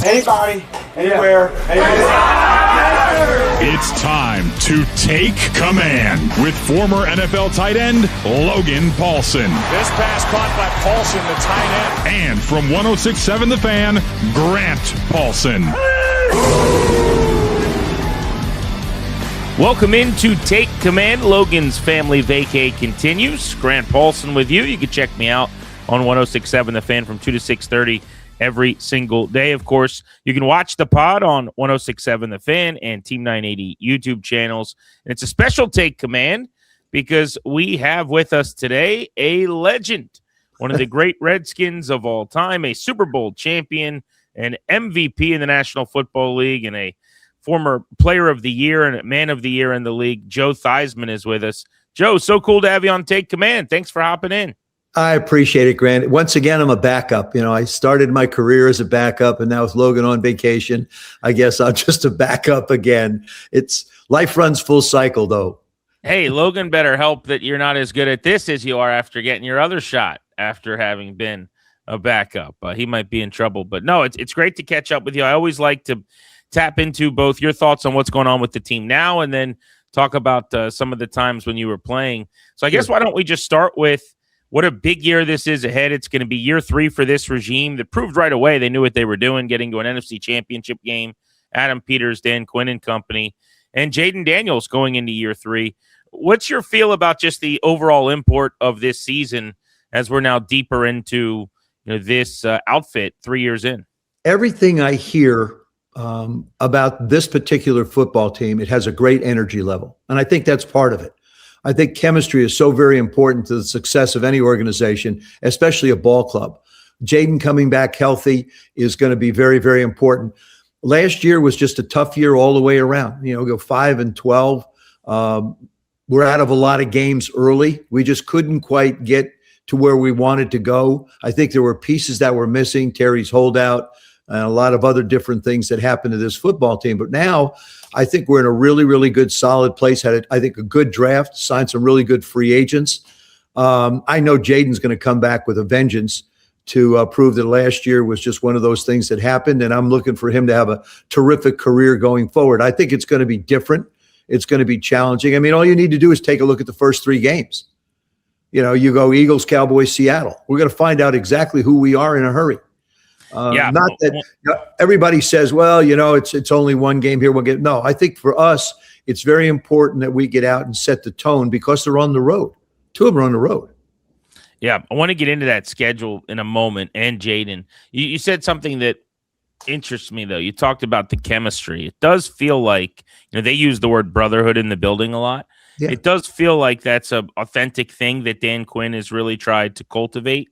Anybody, anywhere, It's time to take command with former NFL tight end Logan Paulsen. This pass caught by Paulsen, the tight end. And from 106.7 The Fan, Grant Paulsen. Welcome into Take Command. Logan's family vacay continues. Grant Paulsen with you. You can check me out on 106.7 The Fan from 2 to 6:30 every single day. Of course, you can watch the pod on 106.7 The Fan and Team 980 YouTube channels. And it's a special Take Command because we have with us today a legend, one of the great Redskins of all time, a Super Bowl champion, an MVP in the National Football League, and a former Player of the Year and Man of the Year in the league. Joe Theismann is with us. Joe, so cool to have you on Take Command. Thanks for hopping in. I appreciate it, Grant. Once again, I'm a backup. You know, I started my career as a backup, and now with Logan on vacation, I guess I'm just a backup again. It's life runs full cycle, though. Hey, Logan better help that you're not as good at this as you are after getting your other shot after having been a backup. He might be in trouble. But no, it's great to catch up with you. I always like to tap into both your thoughts on what's going on with the team now and then talk about some of the times when you were playing. So I guess why don't we just start with what a big year this is ahead. It's going to be year 3 for this regime that proved right away they knew what they were doing, getting to an NFC championship game. Adam Peters, Dan Quinn and company, and Jayden Daniels going into year 3. What's your feel about just the overall import of this season as we're now deeper into this outfit 3 years in? Everything I hear about this particular football team, it has a great energy level. And I think that's part of it. I think chemistry is so very important to the success of any organization, especially a ball club. Jayden coming back healthy is going to be very, very important. Last year was just a tough year all the way around. Go 5-12. We're out of a lot of games early. We just couldn't quite get to where we wanted to go. I think there were pieces that were missing, Terry's holdout, and a lot of other different things that happened to this football team. But now I think we're in a really, really good, solid place. I think a good draft, signed some really good free agents. I know Jayden's going to come back with a vengeance to prove that last year was just one of those things that happened, and I'm looking for him to have a terrific career going forward. I think it's going to be different. It's going to be challenging. I mean, all you need to do is take a look at the first 3 games. You go Eagles, Cowboys, Seattle. We're going to find out exactly who we are in a hurry. Not that everybody says, well, it's only one game here. No, I think for us, it's very important that we get out and set the tone because they're on the road. 2 of them are on the road. Yeah, I want to get into that schedule in a moment. And Jayden, you said something that interests me, though. You talked about the chemistry. It does feel like, they use the word brotherhood in the building a lot. Yeah. It does feel like that's an authentic thing that Dan Quinn has really tried to cultivate.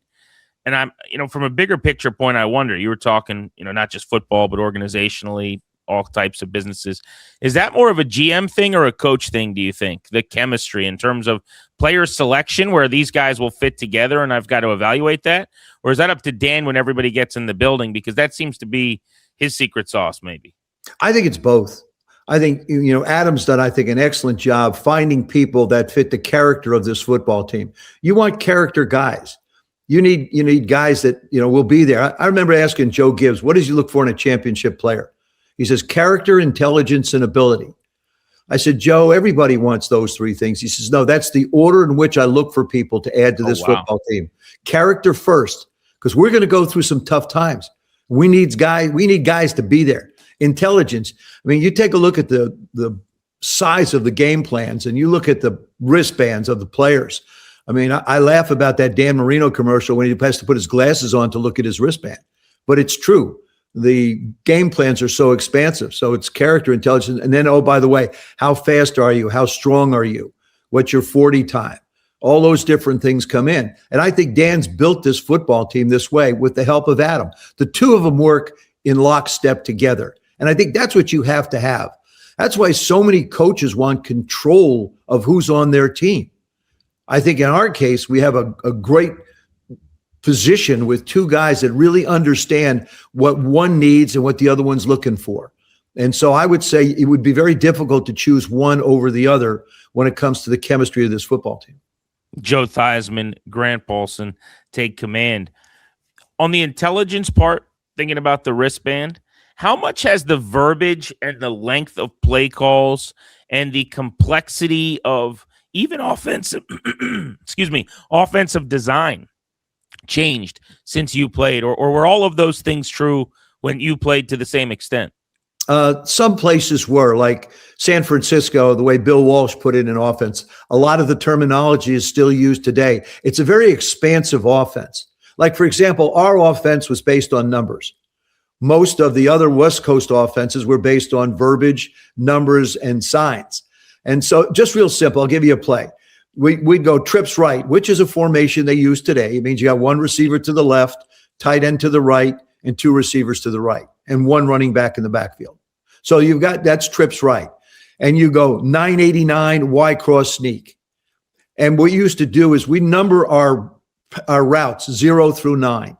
And I'm, from a bigger picture point, I wonder, you were talking, not just football, but organizationally, all types of businesses. Is that more of a GM thing or a coach thing, do you think? The chemistry in terms of player selection where these guys will fit together and I've got to evaluate that? Or is that up to Dan when everybody gets in the building? Because that seems to be his secret sauce, maybe. I think it's both. I think, Adam's done, I think, an excellent job finding people that fit the character of this football team. You want character guys. You need guys that, will be there. I remember asking Joe Gibbs, what does he look for in a championship player? He says, character, intelligence, and ability. I said, Joe, everybody wants those 3 things. He says, no, that's the order in which I look for people to add to this football team. Character first, because we're going to go through some tough times. We need guys to be there. Intelligence. I mean, you take a look at the size of the game plans and you look at the wristbands of the players. I mean, I laugh about that Dan Marino commercial when he has to put his glasses on to look at his wristband. But it's true. The game plans are so expansive. So it's character, intelligence. And then, oh, by the way, how fast are you? How strong are you? What's your 40 time? All those different things come in. And I think Dan's built this football team this way with the help of Adam. The 2 of them work in lockstep together. And I think that's what you have to have. That's why so many coaches want control of who's on their team. I think in our case, we have a great position with 2 guys that really understand what one needs and what the other one's looking for. And so I would say it would be very difficult to choose one over the other when it comes to the chemistry of this football team. Joe Theismann, Grant Paulsen, take command. On the intelligence part, thinking about the wristband, How much has the verbiage and the length of play calls and the complexity of even offensive, offensive design changed since you played, or were all of those things true when you played to the same extent? Some places were, like San Francisco, the way Bill Walsh put it in offense. A lot of the terminology is still used today. It's a very expansive offense. Like, for example, our offense was based on numbers. Most of the other West Coast offenses were based on verbiage, numbers, and signs. And so just real simple, I'll give you a play. We'd go trips right, which is a formation they use today. It means you got one receiver to the left, tight end to the right, and two receivers to the right, and one running back in the backfield. So you've got, that's trips right. And you go 989 Y cross sneak. And what you used to do is we number our routes 0 through 9.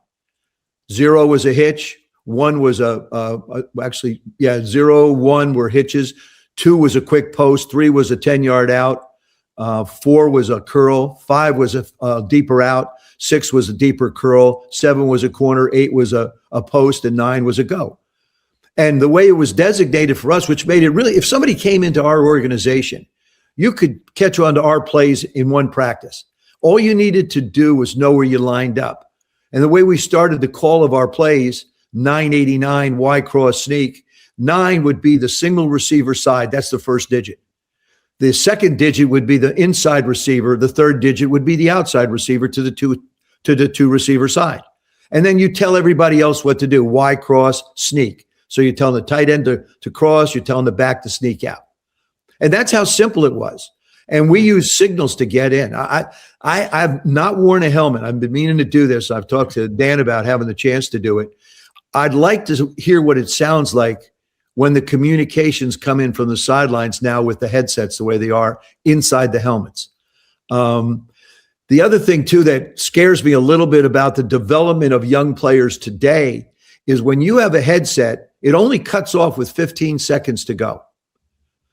0 was a hitch. 1 was 0, 1 were hitches. 2 was a quick post. 3 was a 10-yard out. 4 was a curl. 5 was a deeper out. 6 was a deeper curl. 7 was a corner. 8 was a post. And 9 was a go. And the way it was designated for us, which made it really, if somebody came into our organization, you could catch on to our plays in one practice. All you needed to do was know where you lined up. And the way we started the call of our plays, 989 Y cross sneak, 9 would be the single receiver side. That's the first digit. The second digit would be the inside receiver. The third digit would be the outside receiver to the two receiver side. And then you tell everybody else what to do. Y cross sneak. So you're telling the tight end to cross, you're telling the back to sneak out. And that's how simple it was. And we use signals to get in. I've not worn a helmet. I've been meaning to do this. I've talked to Dan about having the chance to do it. I'd like to hear what it sounds like when the communications come in from the sidelines now with the headsets the way they are inside the helmets. The other thing, too, that scares me a little bit about the development of young players today is when you have a headset, it only cuts off with 15 seconds to go.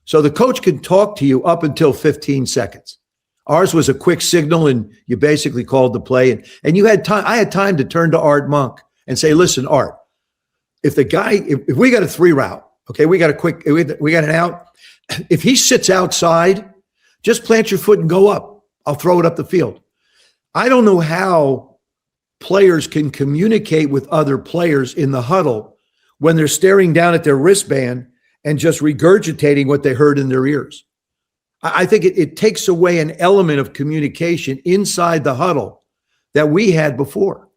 So the coach can talk to you up until 15 seconds. Ours was a quick signal, and you basically called the play. And you had time. I had time to turn to Art Monk and say, listen, Art, if we got a 3 route, okay, we got an out. If he sits outside, just plant your foot and go up. I'll throw it up the field. I don't know how players can communicate with other players in the huddle when they're staring down at their wristband and just regurgitating what they heard in their ears. I think it takes away an element of communication inside the huddle that we had before.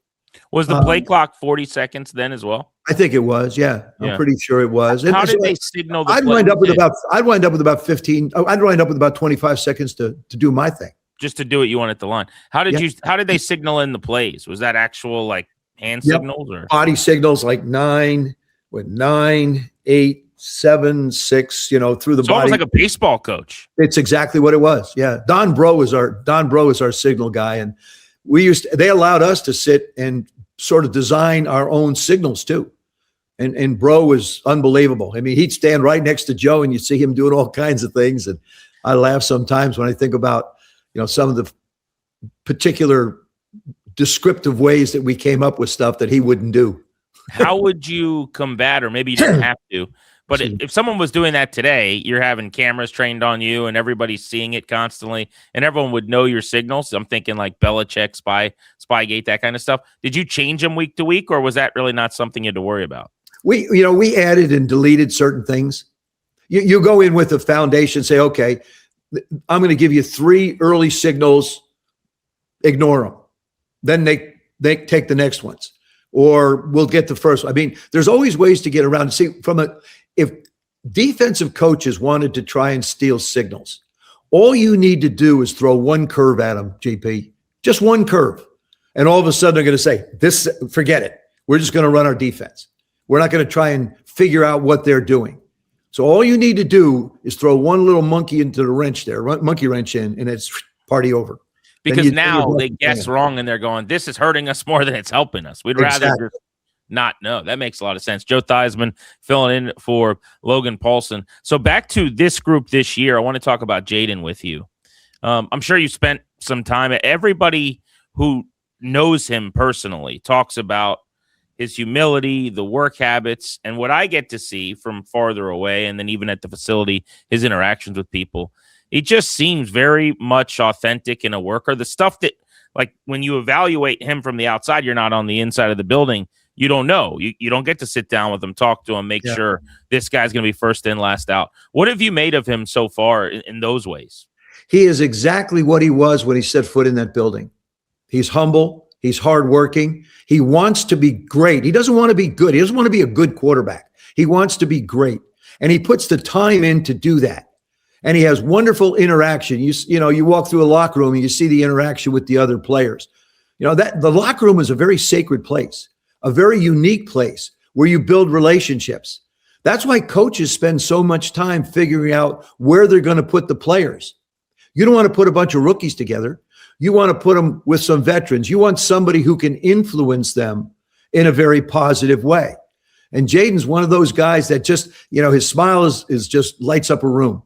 Was the play clock 40 seconds then as well? I think it was, yeah. I'm pretty sure it was. How did they signal the I'd wind up with about 15. I'd wind up with about 25 seconds to do my thing. Just to do it, you went at the line. How did they signal in the plays? Was that actual like hand signals or body signals, like 9, 8, 7, 6, through the body. Almost like a baseball coach. It's exactly what it was. Yeah. Don Bro is our signal guy. And they allowed us to sit and sort of design our own signals too. And Bro was unbelievable. I mean, he'd stand right next to Joe and you'd see him doing all kinds of things. And I laugh sometimes when I think about, some of the particular descriptive ways that we came up with stuff that he wouldn't do. How would you combat, or maybe you didn't have to, but if someone was doing that today, you're having cameras trained on you and everybody's seeing it constantly and everyone would know your signals. I'm thinking like Belichick, Spygate, that kind of stuff. Did you change them week to week, or was that really not something you had to worry about? We added and deleted certain things. You go in with a foundation, say, okay, I'm going to give you 3 early signals, ignore them. Then they take the next ones. Or we'll get the first one. I mean, there's always ways to get around. See, if defensive coaches wanted to try and steal signals, all you need to do is throw one curve at them, GP, just one curve. And all of a sudden they're going to say, forget it. We're just going to run our defense. We're not going to try and figure out what they're doing. So all you need to do is throw one little monkey into the wrench there, monkey wrench in, and it's party over. Because now they guess wrong and they're going, this is hurting us more than it's helping us. We'd rather just not know. That makes a lot of sense. Joe Theismann filling in for Logan Paulsen. So back to this group this year, I want to talk about Jayden with you. I'm sure you spent some time. Everybody who knows him personally talks about his humility, the work habits, and what I get to see from farther away, and then even at the facility, his interactions with people. He just seems very much authentic and a worker. The stuff that, like, when you evaluate him from the outside, you're not on the inside of the building. You don't know. You don't get to sit down with him, talk to him, make sure this guy's going to be first in, last out. What have you made of him so far in those ways? He is exactly what he was when he set foot in that building. He's humble. He's hardworking. He wants to be great. He doesn't want to be good. He doesn't want to be a good quarterback. He wants to be great. And he puts the time in to do that. And he has wonderful interaction. You walk through a locker room and you see the interaction with the other players. That the locker room is a very sacred place, a very unique place where you build relationships. That's why coaches spend so much time figuring out where they're going to put the players. You don't want to put a bunch of rookies together. You want to put them with some veterans. You want somebody who can influence them in a very positive way. And Jayden's one of those guys that just, his smile is just lights up a room.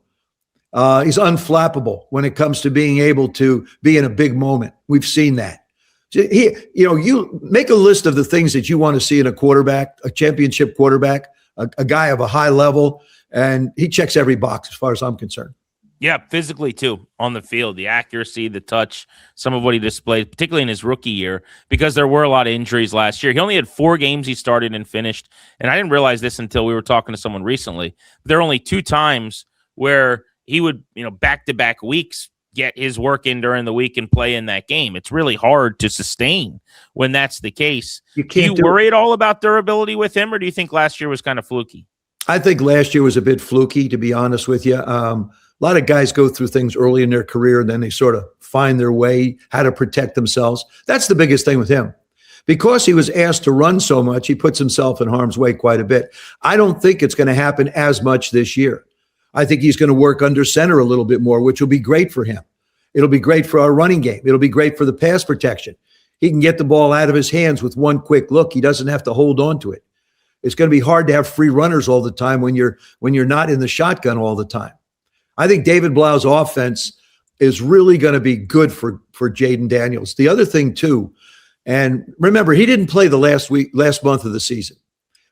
He's unflappable when it comes to being able to be in a big moment. We've seen that. You make a list of the things that you want to see in a quarterback, a championship quarterback, a guy of a high level, and he checks every box as far as I'm concerned. Yeah, physically too, on the field, the accuracy, the touch, some of what he displayed, particularly in his rookie year, because there were a lot of injuries last year. He only had 4 games he started and finished, and I didn't realize this until we were talking to someone recently. There are only 2 times where he would, back-to-back weeks get his work in during the week and play in that game. It's really hard to sustain when that's the case. Do you worry at all about durability with him, or do you think last year was kind of fluky? I think last year was a bit fluky, to be honest with you. A lot of guys go through things early in their career, and then they sort of find their way, how to protect themselves. That's the biggest thing with him. Because he was asked to run so much, he puts himself in harm's way quite a bit. I don't think it's going to happen as much this year. I think he's going to work under center a little bit more, which will be great for him. It'll be great for our running game. It'll be great for the pass protection. He can get the ball out of his hands with one quick look. He doesn't have to hold on to it. It's going to be hard to have free runners all the time when you're not in the shotgun all the time. I think David Blough's offense is really going to be good for Jayden Daniels. The other thing too, and remember, he didn't play the last month of the season,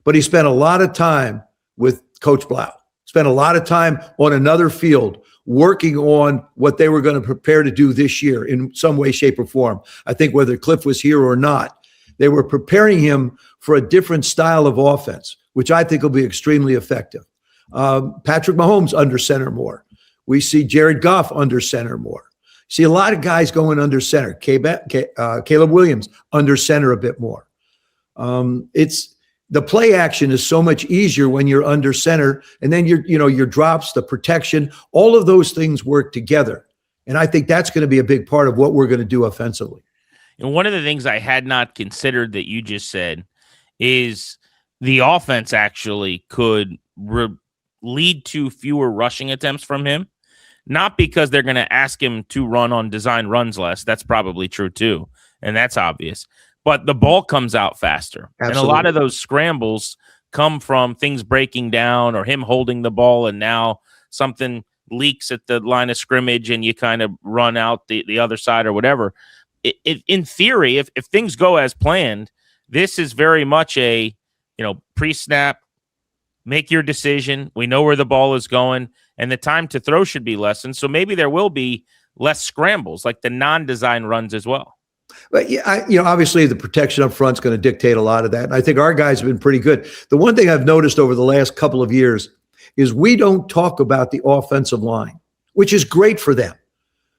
but he spent a lot of time with Coach Blough, spent a lot of time on another field working on what they were going to prepare to do this year in some way, shape, or form. I think whether Cliff was here or not, they were preparing him for a different style of offense, which I think will be extremely effective. Patrick Mahomes under center more. We see Jared Goff under center more. See a lot of guys going under center. Caleb Williams under center a bit more. It's the play action is so much easier when you're under center, and then your drops, the protection, all of those things work together. And I think that's going to be a big part of what we're going to do offensively. And one of the things I had not considered that you just said is the offense actually could lead to fewer rushing attempts from him. Not because they're going to ask him to run on design runs less. That's probably true too. And that's obvious. But the ball comes out faster. Absolutely. And a lot of those scrambles come from things breaking down or him holding the ball, and now something leaks at the line of scrimmage and you kind of run out the other side or whatever. In theory, if things go as planned, this is very much a pre-snap, make your decision. We know where the ball is going, and the time to throw should be lessened. So maybe there will be less scrambles, like the non-design runs as well. But yeah, obviously the protection up front is going to dictate a lot of that. And I think our guys have been pretty good. The one thing I've noticed over the last couple of years is we don't talk about the offensive line, which is great for them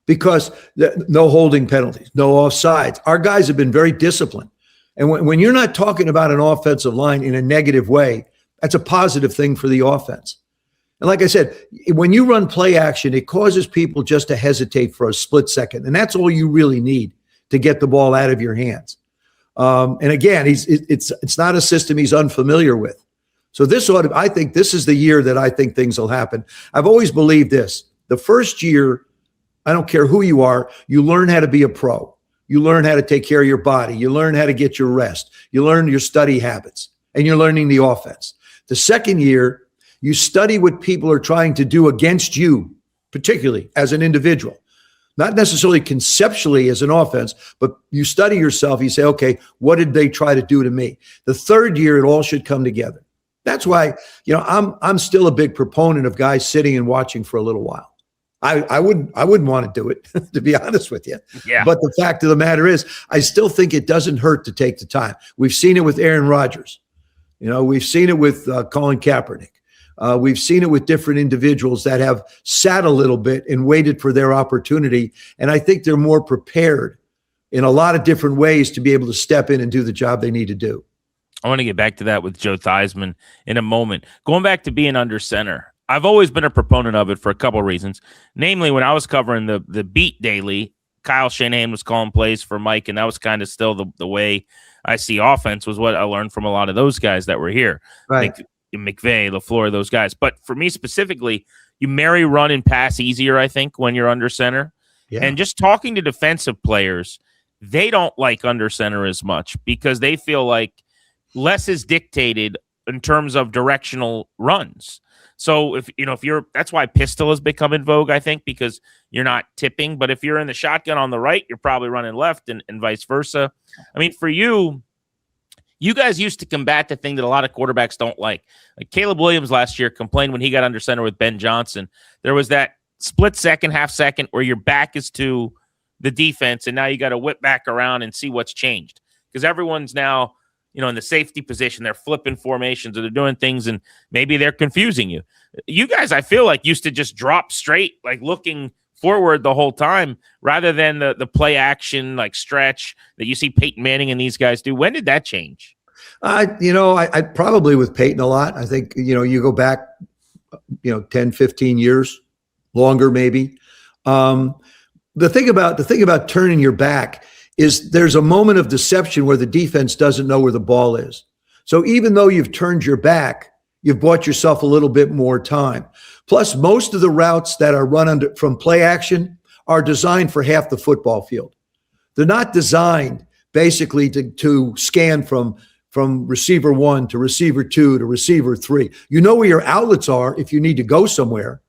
because no holding penalties, no offsides. Our guys have been very disciplined. And when you're not talking about an offensive line in a negative way, that's a positive thing for the offense. And like I said, when you run play action, it causes people just to hesitate for a split second. And that's all you really need to get the ball out of your hands. And again, it's not a system he's unfamiliar with. So I think this is the year that I think things will happen. I've always believed this. The first year, I don't care who you are, you learn how to be a pro. You learn how to take care of your body. You learn how to get your rest. You learn your study habits, and you're learning the offense. The second year, you study what people are trying to do against you, particularly as an individual. not necessarily conceptually as an offense, but you study yourself. You say, okay, what did they try to do to me? The third year, it all should come together. That's why, I'm still a big proponent of guys sitting and watching for a little while. I wouldn't want to do it, to be honest with you. Yeah. But the fact of the matter is, I still think it doesn't hurt to take the time. We've seen it with Aaron Rodgers. We've seen it with Colin Kaepernick. We've seen it with different individuals that have sat a little bit and waited for their opportunity. And I think they're more prepared in a lot of different ways to be able to step in and do the job they need to do. I want to get back to that with Joe Theismann in a moment. Going back to being under center, I've always been a proponent of it for a couple of reasons. Namely, when I was covering the beat daily, Kyle Shanahan was calling plays for Mike, and that was kind of still the way I see offense, was what I learned from a lot of those guys that were here. Right. McVay, LaFleur, those guys. But for me specifically, you marry run and pass easier, I think, when you're under center. Yeah. And just talking to defensive players, they don't like under center as much because they feel like less is dictated in terms of directional runs. So if you're, that's why pistol has become in vogue, I think, because you're not tipping. But if you're in the shotgun on the right, you're probably running left and vice versa. I mean, for you guys used to combat the thing that a lot of quarterbacks don't like. Like Caleb Williams last year complained when he got under center with Ben Johnson. There was that split second, half second where your back is to the defense, and now you got to whip back around and see what's changed. Because everyone's now, in the safety position, they're flipping formations or they're doing things, and maybe they're confusing you. You guys, I feel like, used to just drop straight, like looking forward the whole time, rather than the play action, like stretch that you see Peyton Manning and these guys do. When did that change? I probably with Peyton a lot. I think, you go back, 10, 15 years, longer maybe. The thing about turning your back is there's a moment of deception where the defense doesn't know where the ball is. So even though you've turned your back, you've bought yourself a little bit more time. Plus, most of the routes that are run from play action are designed for half the football field. They're not designed basically to scan from receiver 1 to receiver 2 to receiver 3. You know where your outlets are if you need to go somewhere,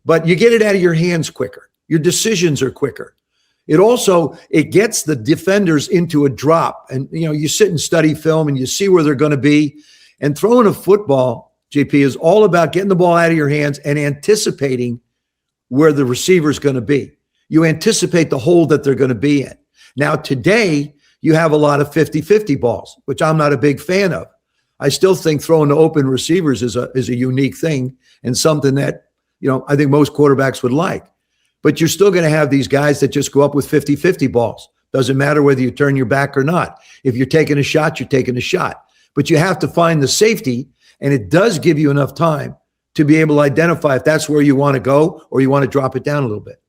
but you get it out of your hands quicker. Your decisions are quicker. It gets the defenders into a drop, and you sit and study film and you see where they're going to be. And throwing a football, JP, is all about getting the ball out of your hands and anticipating where the receiver is going to be. You anticipate the hole that they're going to be in. Now, today, you have a lot of 50-50 balls, which I'm not a big fan of. I still think throwing to open receivers is a unique thing and something that, I think most quarterbacks would like. But you're still going to have these guys that just go up with 50-50 balls. Doesn't matter whether you turn your back or not. If you're taking a shot, you're taking a shot. But you have to find the safety, and it does give you enough time to be able to identify if that's where you want to go or you want to drop it down a little bit.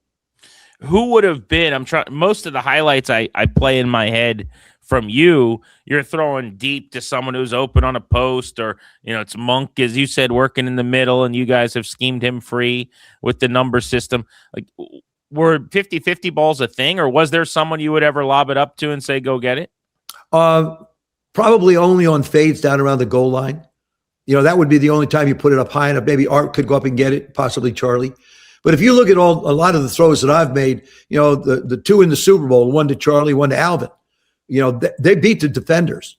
Who would have been, most of the highlights I play in my head from you're throwing deep to someone who's open on a post, or, it's Monk, as you said, working in the middle, and you guys have schemed him free with the number system. Like, were 50-50 balls a thing, or was there someone you would ever lob it up to and say, go get it? Probably only on fades down around the goal line. That would be the only time you put it up high enough. Maybe Art could go up and get it, possibly Charlie. But if you look at a lot of the throws that I've made, the two in the Super Bowl, one to Charlie, one to Alvin, they beat the defenders.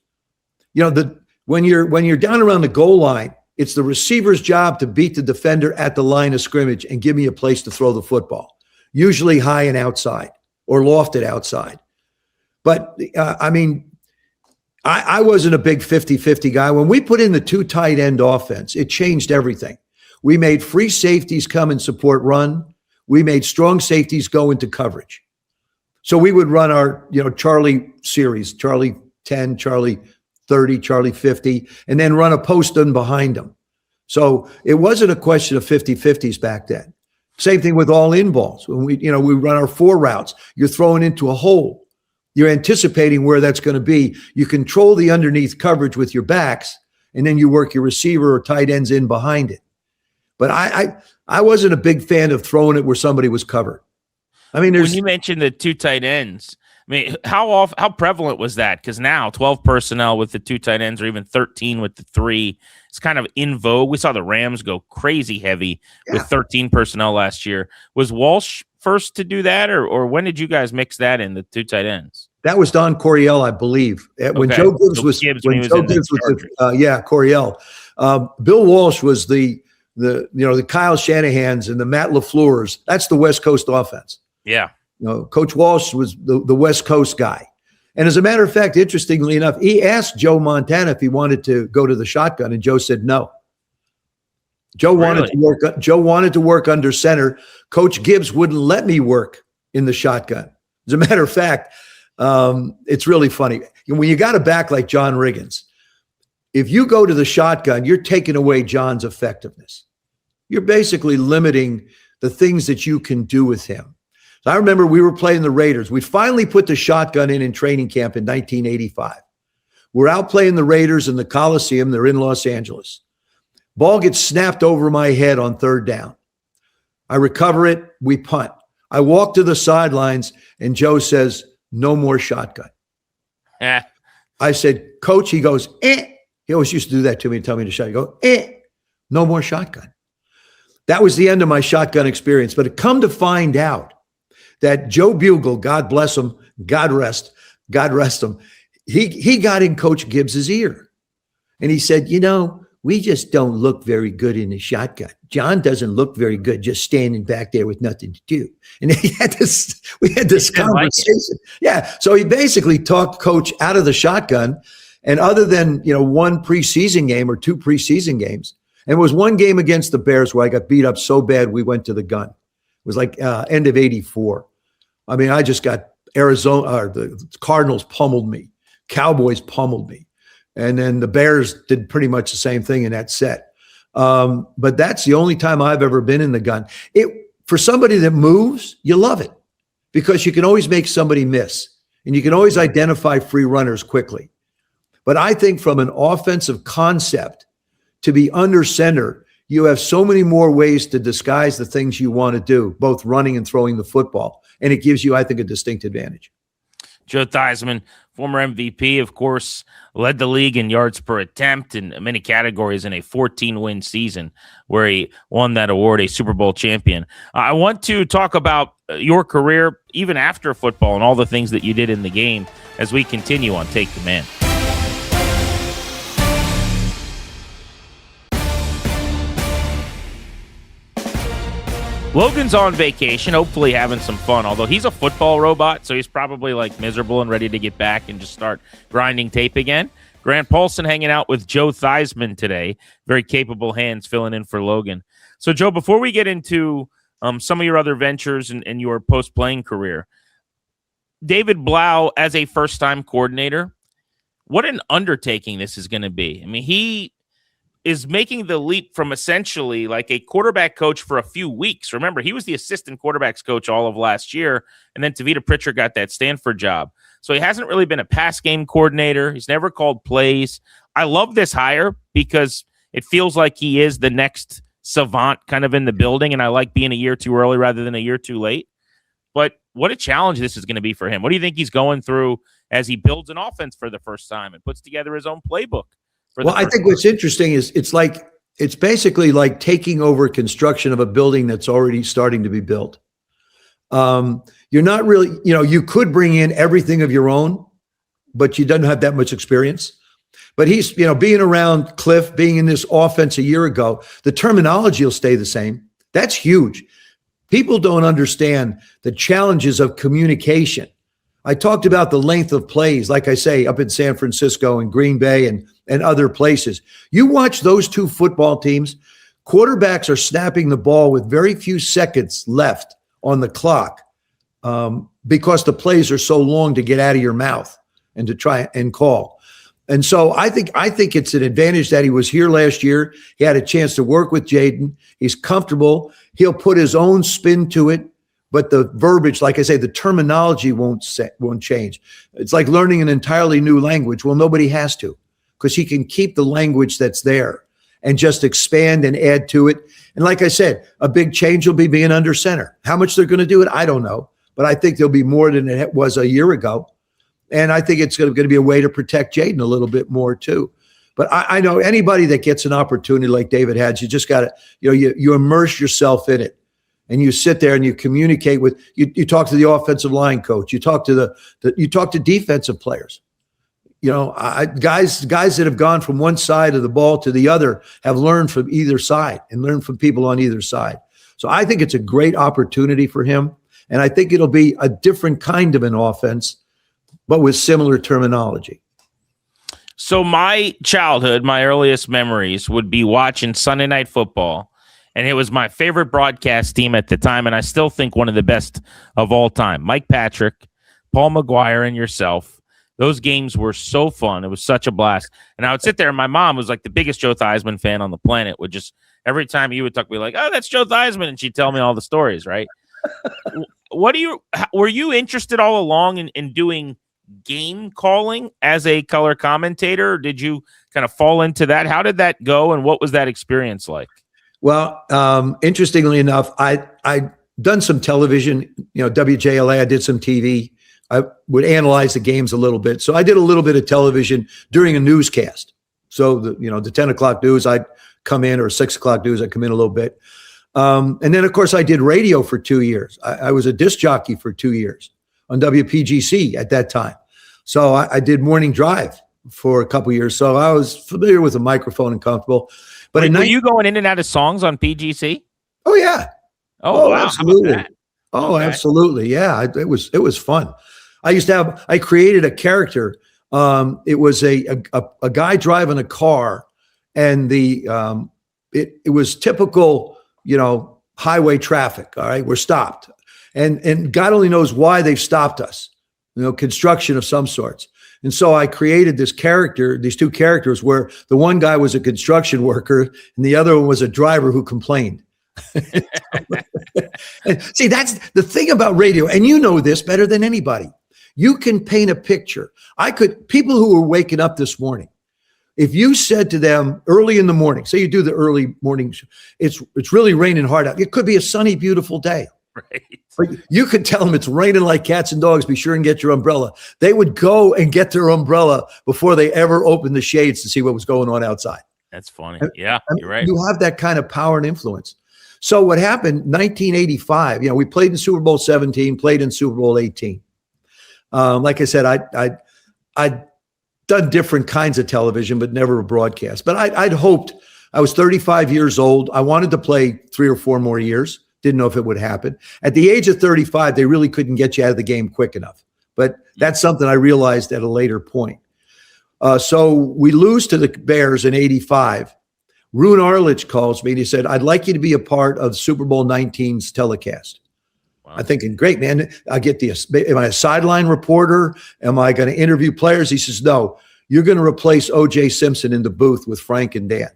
When you're down around the goal line, it's the receiver's job to beat the defender at the line of scrimmage and give me a place to throw the football, usually high and outside or lofted outside. But I wasn't a big 50-50 guy. When we put in the 2 tight end offense, it changed everything. We made free safeties come and support run. We made strong safeties go into coverage. So we would run our, Charlie series, Charlie 10, Charlie 30, Charlie 50, and then run a post in behind them. So it wasn't a question of 50-50s back then. Same thing with all in balls. When we run our 4 routes, you're throwing into a hole. You're anticipating where that's going to be. You control the underneath coverage with your backs, and then you work your receiver or tight ends in behind it. But I wasn't a big fan of throwing it where somebody was covered. When you mentioned the 2 tight ends, how prevalent was that? Because now 12 personnel with the 2 tight ends, or even 13 with the 3, it's kind of in vogue. We saw the Rams go crazy heavy with 13 personnel last year. Was Walsh first to do that, or when did you guys mix that in, the two tight ends? That was Don Coryell, I believe. When Okay. Joe Gibbs was Coryell. Bill Walsh was the Kyle Shanahans and the Matt LaFleur's. That's the West Coast offense. Yeah. Coach Walsh was the West Coast guy. And as a matter of fact, interestingly enough, he asked Joe Montana if he wanted to go to the shotgun, and Joe said no. Joe wanted to work under center. Coach Gibbs wouldn't let me work in the shotgun. As a matter of fact, it's really funny. When you got a back like John Riggins, if you go to the shotgun, you're taking away John's effectiveness. You're basically limiting the things that you can do with him. So I remember we were playing the Raiders. We finally put the shotgun in training camp in 1985. We're out playing the Raiders in the Coliseum. They're in Los Angeles. Ball gets snapped over my head on third down. I recover it. We punt. I walk to the sidelines, and Joe says, no more shotgun. I said, Coach, he goes, eh. He always used to do that to me and tell me to shut. He goes, no more shotgun. That was the end of my shotgun experience. But it come to find out that Joe Bugle, God bless him, God rest him, he got in Coach Gibbs's ear. And he said, we just don't look very good in the shotgun. John doesn't look very good just standing back there with nothing to do. And we had this conversation. Yeah. So he basically talked Coach out of the shotgun. And other than, one preseason game or two preseason games, and it was one game against the Bears where I got beat up so bad we went to the gun. It was like end of 84. I mean, I just got the Cardinals pummeled me. Cowboys pummeled me. And then the Bears did pretty much the same thing in that set. But that's the only time I've ever been in the gun. For somebody that moves, you love it because you can always make somebody miss and you can always identify free runners quickly. But I think from an offensive concept to be under center, you have so many more ways to disguise the things you want to do, both running and throwing the football. And it gives you, I think, a distinct advantage. Joe Theismann, former MVP, of course, led the league in yards per attempt in many categories in a 14-win season where he won that award, a Super Bowl champion. I want to talk about your career even after football and all the things that you did in the game as we continue on Take Command. Logan's on vacation, hopefully having some fun, although he's a football robot, so he's probably miserable and ready to get back and just start grinding tape again. Grant Paulsen hanging out with Joe Theismann today. Very capable hands filling in for Logan. So, Joe, before we get into some of your other ventures and your post-playing career, David Blough as a first-time coordinator, what an undertaking this is going to be. I mean, he is making the leap from essentially like a quarterback coach for a few weeks. Remember, he was the assistant quarterbacks coach all of last year, and then Tavita Pritchard got that Stanford job. So he hasn't really been a pass game coordinator. He's never called plays. I love this hire because it feels like he is the next savant kind of in the building, and I like being a year too early rather than a year too late. But what a challenge this is going to be for him. What do you think he's going through as he builds an offense for the first time and puts together his own playbook? Well, I think what's interesting is it's basically like taking over construction of a building that's already starting to be built. You're not really, you could bring in everything of your own, but you don't have that much experience. But he's, being around Cliff, being in this offense a year ago, the terminology will stay the same. That's huge. People don't understand the challenges of communication. I talked about the length of plays, like I say, up in San Francisco and Green Bay and other places. You watch those two football teams, quarterbacks are snapping the ball with very few seconds left on the clock because the plays are so long to get out of your mouth and to try and call. And so I think it's an advantage that he was here last year. He had a chance to work with Jayden. He's comfortable. He'll put his own spin to it. But the verbiage, like I say, the terminology won't change. It's like learning an entirely new language. Well, nobody has to because he can keep the language that's there and just expand and add to it. And like I said, a big change will be being under center. How much they're going to do it, I don't know. But I think there'll be more than it was a year ago. And I think it's going to be a way to protect Jayden a little bit more too. But I know anybody that gets an opportunity like David had, you just got to, you immerse yourself in it. and you sit there and you communicate with you talk to the offensive line coach, you talk to you talk to defensive players. Guys that have gone from one side of the ball to the other have learned from either side and learned from people on either side. So I think it's a great opportunity for him, and I think it'll be a different kind of an offense, but with similar terminology. So my childhood, my earliest memories would be watching Sunday Night Football, and it was my favorite broadcast team at the time, and I still think one of the best of all time. Mike Patrick, Paul McGuire, and yourself. Those games were so fun. It was such a blast. And I would sit there, and my mom was like the biggest Joe Theismann fan on the planet, would just, every time you would talk, be like, oh, that's Joe Theismann, and she'd tell me all the stories, right? Were you interested all along in doing game calling as a color commentator, or did you kind of fall into that? How did that go, and what was that experience like? Well, interestingly enough, I done some television, WJLA, I did some TV. I would analyze the games a little bit. So I did a little bit of television during a newscast. So the 10 o'clock news, I'd come in, or 6 o'clock news, I'd come in a little bit. And then, of course, I did radio for 2 years. I was a disc jockey for 2 years on WPGC at that time. So I did morning drive for a couple of years. So I was familiar with the microphone and comfortable. But were you going in and out of songs on PGC? Oh, yeah. Oh, wow. Absolutely. Oh, okay. Absolutely. Yeah. It was fun. I created a character. It was a guy driving a car, and it was typical, highway traffic. All right. We're stopped, and God only knows why they've stopped us, construction of some sorts. And so I created these two characters, where the one guy was a construction worker and the other one was a driver who complained. And see, that's the thing about radio. And you know this better than anybody. You can paint a picture. People who were waking up this morning, if you said to them early in the morning, say you do the early morning show, it's really raining hard out. It could be a sunny, beautiful day. Right. But you could tell them it's raining like cats and dogs. Be sure and get your umbrella. They would go and get their umbrella before they ever opened the shades to see what was going on outside. That's funny. Yeah, you're right. You have that kind of power and influence. So what happened, 1985, we played in Super Bowl 17, played in Super Bowl 18. Like I said, I'd done different kinds of television, but never a broadcast. But I'd hoped. I was 35 years old. I wanted to play 3 or 4 more years. Didn't know if it would happen. At the age of 35, they really couldn't get you out of the game quick enough. But that's something I realized at a later point. So we lose to the Bears in 85. Rune Arlich calls me and he said, I'd like you to be a part of Super Bowl 19's telecast. Wow. I'm thinking, great, man. I get this. Am I a sideline reporter? Am I going to interview players? He says, no, you're going to replace O.J. Simpson in the booth with Frank and Dan.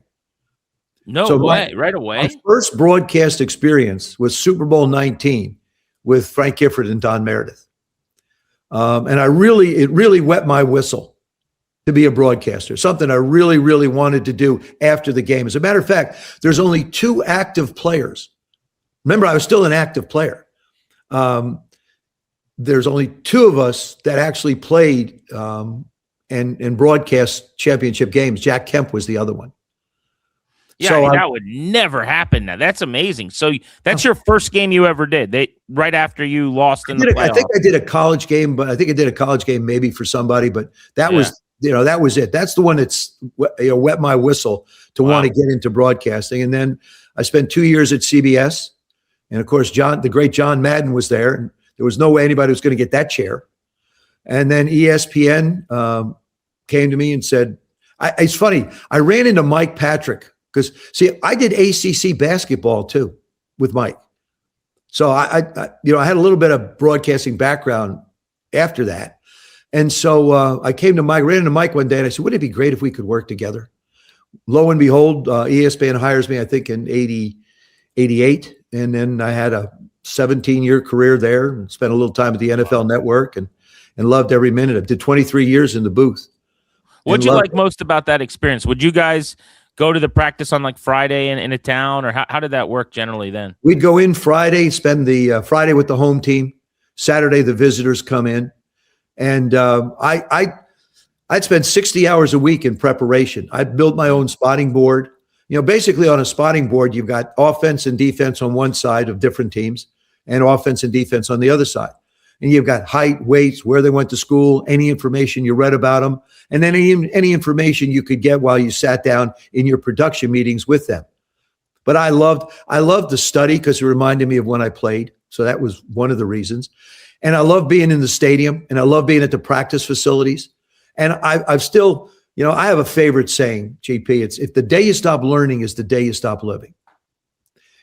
No way, right away. My first broadcast experience was Super Bowl 19 with Frank Gifford and Don Meredith. And it really wet my whistle to be a broadcaster, something I really, really wanted to do after the game. As a matter of fact, there's only 2 active players. Remember, I was still an active player. There's only 2 of us that actually played and broadcast championship games. Jack Kemp was the other one. Yeah, so that would never happen now. That's amazing. So that's your first game you ever did. Right after you lost in the playoffs. I think I did a college game, but I think I did a college game maybe for somebody, but that was it. That's the one that's wet my whistle to want to get into broadcasting. And then I spent 2 years at CBS. And of course, the great John Madden was there, and there was no way anybody was going to get that chair. And then ESPN came to me and said, it's funny. I ran into Mike Patrick because, see, I did ACC basketball too with Mike. So I had a little bit of broadcasting background after that. And so I ran into Mike one day and I said, wouldn't it be great if we could work together? Lo and behold, ESPN hires me, I think in 88. And then I had a 17-year career there and spent a little time at the NFL Network and loved every minute. I did 23 years in the booth. What'd you like most about that experience? Would you guys go to the practice on like Friday in a town, or how did that work generally then? We'd go in Friday, spend the Friday with the home team. Saturday, the visitors come in. And I'd spend 60 hours a week in preparation. I'd build my own spotting board. Basically on a spotting board, you've got offense and defense on one side of different teams and offense and defense on the other side. And you've got height, weights, where they went to school, any information you read about them, and then any information you could get while you sat down in your production meetings with them. But I loved the study because it reminded me of when I played. So that was one of the reasons. And I love being in the stadium, and I love being at the practice facilities. And I've still, I have a favorite saying, GP. It's if the day you stop learning is the day you stop living.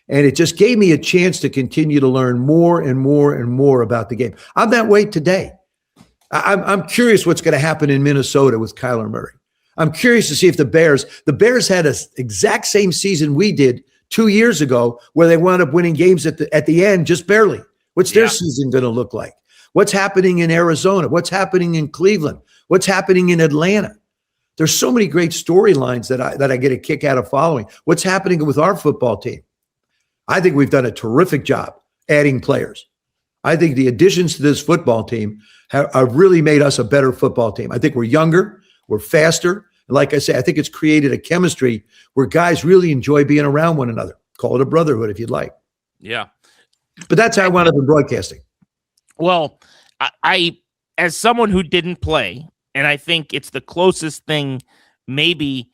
And it just gave me a chance to continue to learn more and more and more about the game. I'm that way today. I'm curious what's going to happen in Minnesota with Kyler Murray. I'm curious to see if the Bears had an exact same season we did 2 years ago, where they wound up winning games at the end, just barely. What's their season going to look like? What's happening in Arizona? What's happening in Cleveland? What's happening in Atlanta? There's so many great storylines that I get a kick out of following. What's happening with our football team? I think we've done a terrific job adding players. I think the additions to this football team have really made us a better football team. I think we're younger, we're faster. And like I say, I think it's created a chemistry where guys really enjoy being around one another. Call it a brotherhood if you'd like. Yeah. But that's how I wound up in broadcasting. Well, I as someone who didn't play, and I think it's the closest thing maybe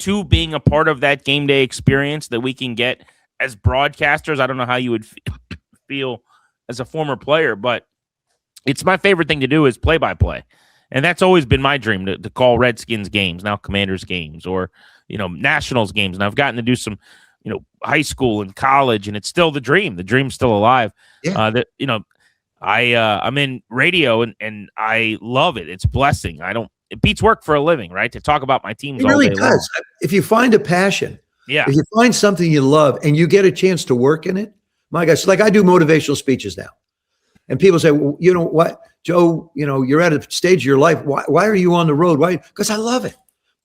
to being a part of that game day experience that we can get as broadcasters. I don't know how you would feel as a former player, but it's my favorite thing to do is play-by-play. And that's always been my dream, to call Redskins games, now Commanders games, or, Nationals games. And I've gotten to do some, high school and college, and it's still the dream. The dream's still alive. Yeah. I'm in radio and I love it. It's a blessing. It beats work for a living, right? To talk about my teams. It really does. Long. If you find a passion, if you find something you love and you get a chance to work in it, my gosh, like I do motivational speeches now. And people say, well, you know what, Joe, you're at a stage of your life. Why are you on the road? Why? Because I love it.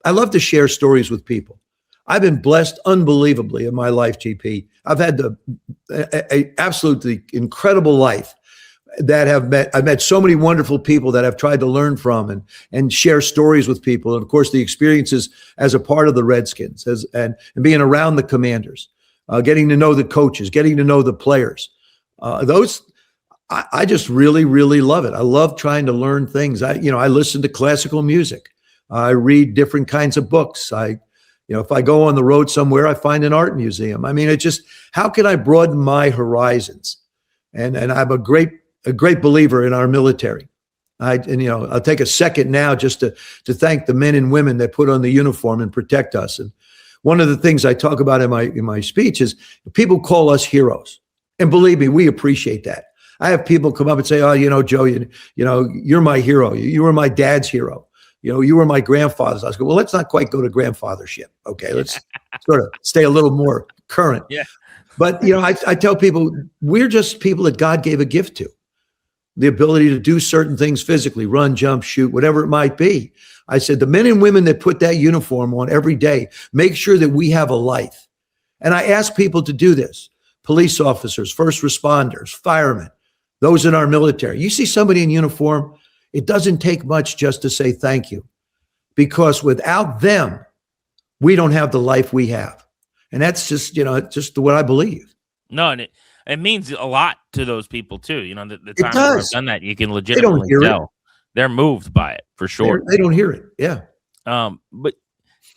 I love to share stories with people. I've been blessed unbelievably in my life, GP. I've had a absolutely incredible life that I've met so many wonderful people that I've tried to learn from and share stories with people. And of course, the experiences as a part of the Redskins and being around the Commanders, getting to know the coaches, getting to know the players. I just really, really love it. I love trying to learn things. I listen to classical music. I read different kinds of books. If I go on the road somewhere, I find an art museum. I mean, how can I broaden my horizons? And I'm a great believer in our military. I'll take a second now just to thank the men and women that put on the uniform and protect us. And one of the things I talk about in my speech is people call us heroes. And believe me, we appreciate that. I have people come up and say, oh, Joe, you're my hero. You were my dad's hero. You were my grandfather's. I was going, well, let's not quite go to grandfathership. Okay, let's sort of stay a little more current. Yeah. But, I tell people, we're just people that God gave a gift to. The ability to do certain things physically, run, jump, shoot, whatever it might be. I said, the men and women that put that uniform on every day, make sure that we have a life. And I ask people to do this. Police officers, first responders, firemen, those in our military. You see somebody in uniform, it doesn't take much just to say thank you. Because without them, we don't have the life we have. And that's just what I believe. No, and it means a lot to those people too. The time that I've done that, you can legitimately tell they're moved by it for sure. They don't hear it. Yeah. But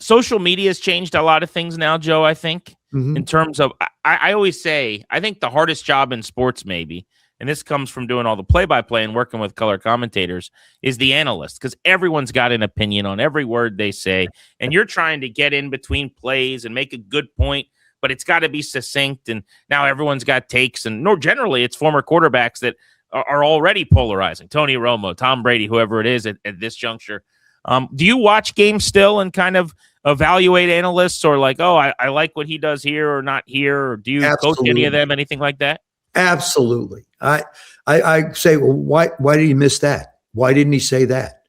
social media has changed a lot of things now, Joe, I think, in terms of, I always say, I think the hardest job in sports maybe, and this comes from doing all the play-by-play and working with color commentators, is the analyst, because everyone's got an opinion on every word they say, and you're trying to get in between plays and make a good point, but it's got to be succinct, and now everyone's got takes, and generally it's former quarterbacks that are already polarizing. Tony Romo, Tom Brady, whoever it is at this juncture. Do you watch games still and kind of evaluate analysts, or like, oh, I like what he does here or not here, or do you coach any of them, anything like that? Absolutely. I say, well, why did he miss that? Why didn't he say that?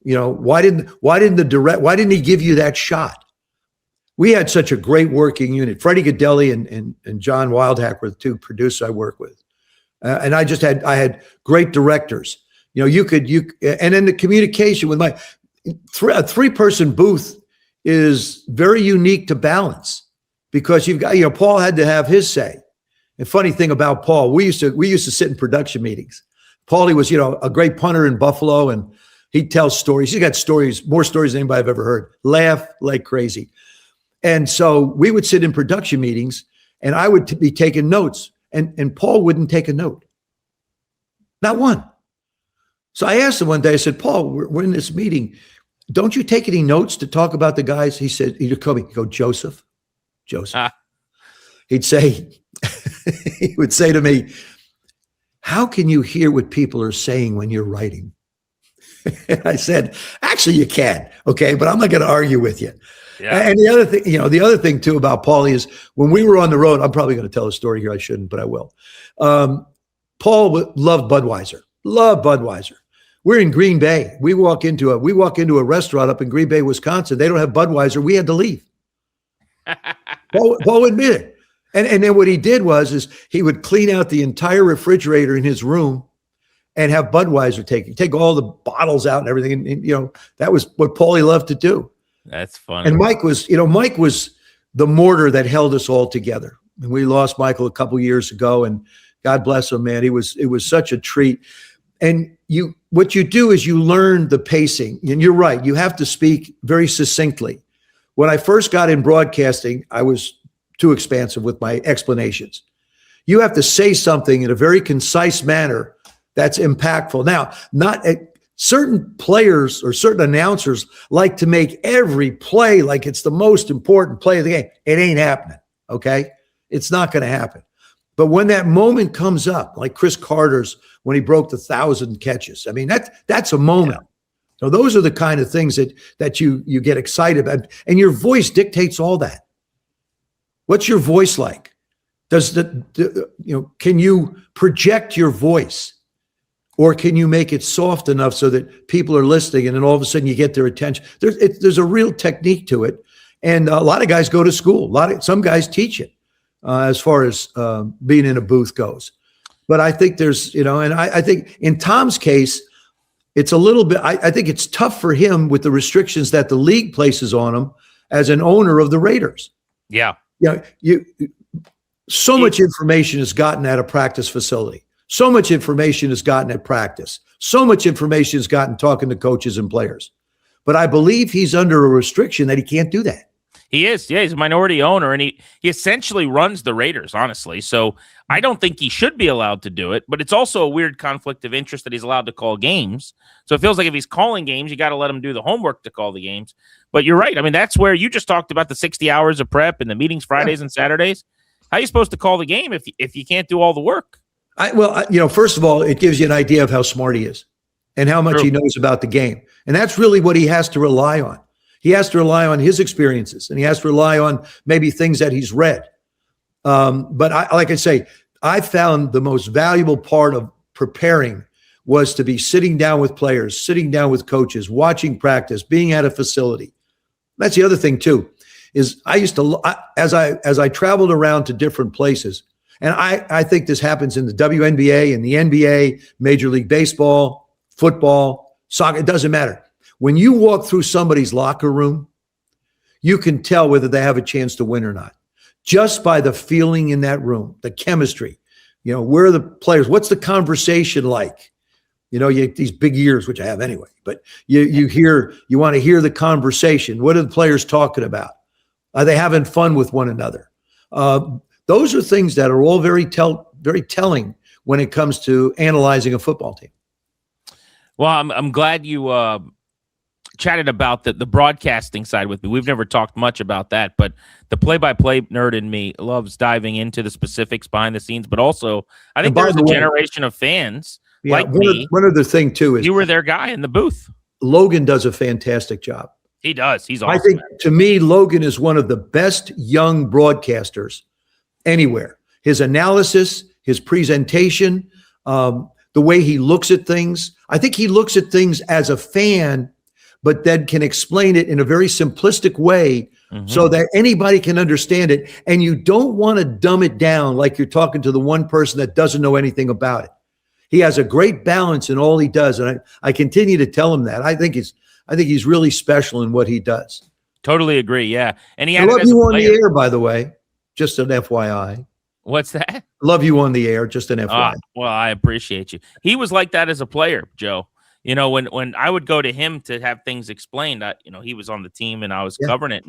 Why didn't he give you that shot? We had such a great working unit. Freddie Godelli and John Wildhack were the two producers I work with. And I had great directors. And then the communication with a 3-person booth is very unique to balance. because you've got, Paul had to have his say. And funny thing about Paul, we used to sit in production meetings. Paulie was, a great punter in Buffalo, and he'd tell stories. He's got stories, more stories than anybody I've ever heard. Laugh like crazy. And so we would sit in production meetings, and I would be taking notes, and Paul wouldn't take a note. Not one. So I asked him one day, I said, Paul, we're in this meeting. Don't you take any notes to talk about the guys? He said, he'd go, Joseph. He'd say, he would say to me, how can you hear what people are saying when you're writing? And I said, actually you can, okay, but I'm not going to argue with you. Yeah. And the other thing too about Paulie is when we were on the road, I'm probably going to tell a story here. I shouldn't, but I will. Paul loved Budweiser. We're in Green Bay. We walk into a restaurant up in Green Bay, Wisconsin. They don't have Budweiser. We had to leave. Paul admitted it. And then what he did is he would clean out the entire refrigerator in his room and have Budweiser take all the bottles out and everything. And that was what Paulie loved to do. That's funny. And Mike was the mortar that held us all together. And we lost Michael a couple years ago, and God bless him, man. It was such a treat. And what you do is you learn the pacing. And you're right. You have to speak very succinctly. When I first got in broadcasting, I was too expansive with my explanations. You have to say something in a very concise manner that's impactful. Now, certain players or certain announcers like to make every play like it's the most important play of the game. It ain't happening, okay? It's not going to happen. But when that moment comes up, like Chris Carter's when he broke the 1,000 catches, I mean, that's a moment. Yeah. So those are the kind of things that you get excited about. And your voice dictates all that. What's your voice like? Can you project your voice? Or can you make it soft enough so that people are listening and then all of a sudden you get their attention? There's a real technique to it. And a lot of guys go to school. Some guys teach it as far as being in a booth goes. But I think there's, and I think in Tom's case, it's a little bit, I think it's tough for him with the restrictions that the league places on him as an owner of the Raiders. Yeah. So much information is gotten at a practice facility. So much information is gotten at practice. So much information is gotten talking to coaches and players. But I believe he's under a restriction that he can't do that. He is. Yeah, he's a minority owner, and he essentially runs the Raiders, honestly. So I don't think he should be allowed to do it, but it's also a weird conflict of interest that he's allowed to call games. So it feels like if he's calling games, you got to let him do the homework to call the games. But you're right. I mean, that's where you just talked about the 60 hours of prep and the meetings Fridays and Saturdays. How are you supposed to call the game if you can't do all the work? First of all, it gives you an idea of how smart he is and how much he knows about the game. And that's really what he has to rely on. He has to rely on his experiences, and he has to rely on maybe things that he's read. But I found the most valuable part of preparing was to be sitting down with players, sitting down with coaches, watching practice, being at a facility. That's the other thing too, is as I traveled around to different places, and I think this happens in the WNBA and the NBA, Major League Baseball, football, soccer, it doesn't matter. When you walk through somebody's locker room, you can tell whether they have a chance to win or not. Just by the feeling in that room, the chemistry, where are the players? What's the conversation like? You have these big ears, which I have anyway, but you want to hear the conversation. What are the players talking about? Are they having fun with one another? Those are things that are all very telling when it comes to analyzing a football team. Well, I'm glad you chatted about the broadcasting side with me. We've never talked much about that, but the play-by-play nerd in me loves diving into the specifics behind the scenes, but also I think there's a generation of fans like me. One other thing, too, is you were their guy in the booth. Logan does a fantastic job. He does. He's awesome. I think, to me, Logan is one of the best young broadcasters anywhere. His analysis, his presentation, the way he looks at things. I think he looks at things as a fan, but then can explain it in a very simplistic way so that anybody can understand it. And you don't want to dumb it down like you're talking to the one person that doesn't know anything about it. He has a great balance in all he does. And I continue to tell him that. I think he's really special in what he does. Totally agree. Yeah. And I love you on the air, by the way. Just an FYI. What's that? Love you on the air. Just an FYI. Well, I appreciate you. He was like that as a player, Joe. When I would go to him to have things explained, he was on the team and I was covering it,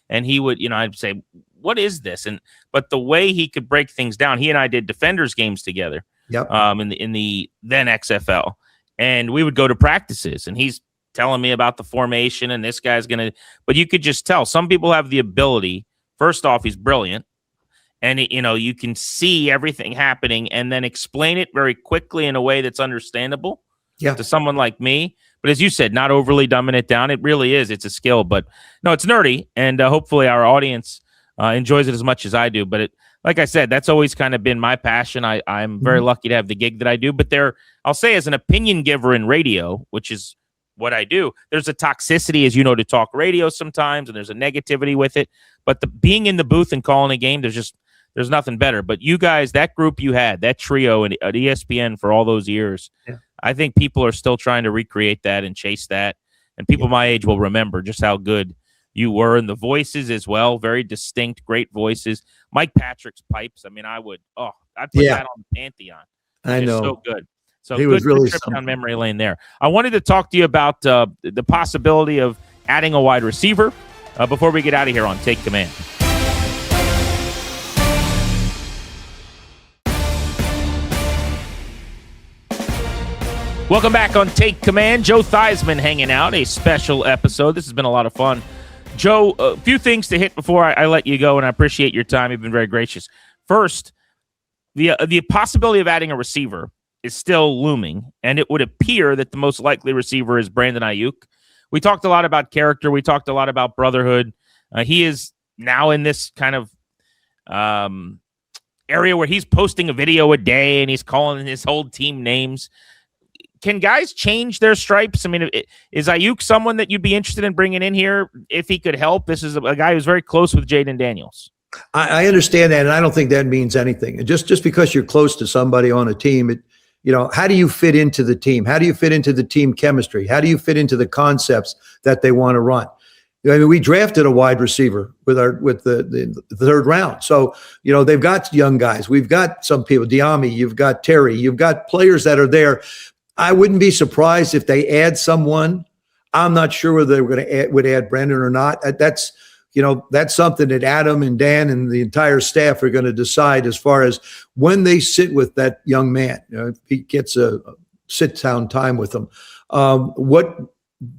and he would, I'd say, "What is this?" But the way he could break things down, he and I did Defenders games together. Yep. In the then XFL, and we would go to practices, and he's telling me about the formation, and this guy's gonna. But you could just tell some people have the ability. First off, he's brilliant. And, you can see everything happening and then explain it very quickly in a way that's understandable to someone like me. But as you said, not overly dumbing it down. It really is. It's a skill. But, no, it's nerdy. And hopefully our audience enjoys it as much as I do. But, like I said, that's always kind of been my passion. I'm very lucky to have the gig that I do. But I'll say as an opinion giver in radio, which is what I do, there's a toxicity, as you know, to talk radio sometimes. And there's a negativity with it. But being in the booth and calling a game, there's nothing better. But you guys, that group you had, that trio at ESPN for all those years, I think people are still trying to recreate that and chase that. And people my age will remember just how good you were. And the voices as well, very distinct, great voices. Mike Patrick's pipes, I'd put that on the Pantheon. I know. So good. So he was really trip down memory lane there. I wanted to talk to you about the possibility of adding a wide receiver before we get out of here on Take Command. Welcome back on Take Command. Joe Theismann hanging out, a special episode. This has been a lot of fun. Joe, a few things to hit before I let you go, and I appreciate your time. You've been very gracious. First, the possibility of adding a receiver is still looming, and it would appear that the most likely receiver is Brandon Aiyuk. We talked a lot about character. We talked a lot about brotherhood. He is now in this kind of area where he's posting a video a day, and he's calling his whole team names. Can guys change their stripes? Is Aiyuk someone that you'd be interested in bringing in here if he could help? This is a guy who's very close with Jayden Daniels. I understand that, and I don't think that means anything. Just because you're close to somebody on a team, how do you fit into the team? How do you fit into the team chemistry? How do you fit into the concepts that they want to run? We drafted a wide receiver with the third round. So, they've got young guys. We've got some people, Diami, you've got Terry, you've got players that are there. I wouldn't be surprised if they add someone. I'm not sure whether they would add Brandon or not. That's something that Adam and Dan and the entire staff are going to decide as far as when they sit with that young man. If he gets a sit-down time with them.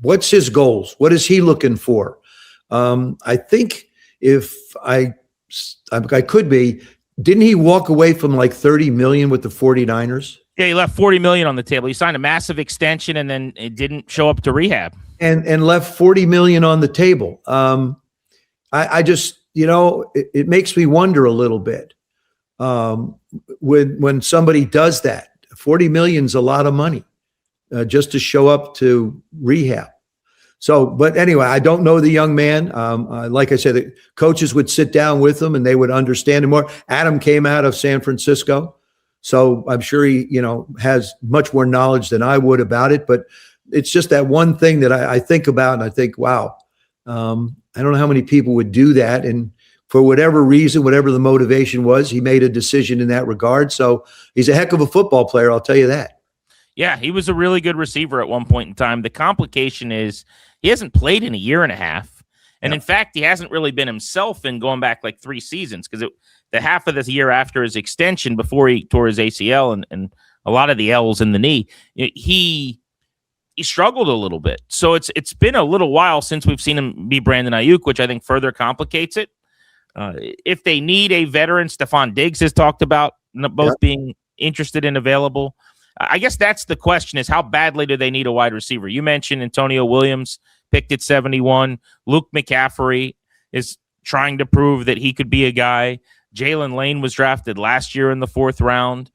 What's his goals? What is he looking for? I think if I could be, didn't he walk away from like $30 million with the 49ers? Yeah, he left $40 million on the table. He signed a massive extension and then it didn't show up to rehab. And left $40 million on the table. I just, it makes me wonder a little bit. When somebody does that, $40 million is a lot of money just to show up to rehab. So, but anyway, I don't know the young man. Like I said, the coaches would sit down with him and they would understand him more. Adam came out of San Francisco. So I'm sure he, has much more knowledge than I would about it. But it's just that one thing that I think about and I think, wow, I don't know how many people would do that. And for whatever reason, whatever the motivation was, he made a decision in that regard. So he's a heck of a football player, I'll tell you that. Yeah, he was a really good receiver at one point in time. The complication is he hasn't played in a year and a half. And in fact, he hasn't really been himself in going back like 3 seasons because the half of this year after his extension before he tore his ACL and a lot of the L's in the knee, he struggled a little bit. So it's been a little while since we've seen him be Brandon Aiyuk, which I think further complicates it. If they need a veteran, Stefon Diggs has talked about both being interested and available. I guess that's the question is how badly do they need a wide receiver? You mentioned Antonio Williams picked at 71. Luke McCaffrey is trying to prove that he could be a guy. Jalen Lane was drafted last year in the 4th round.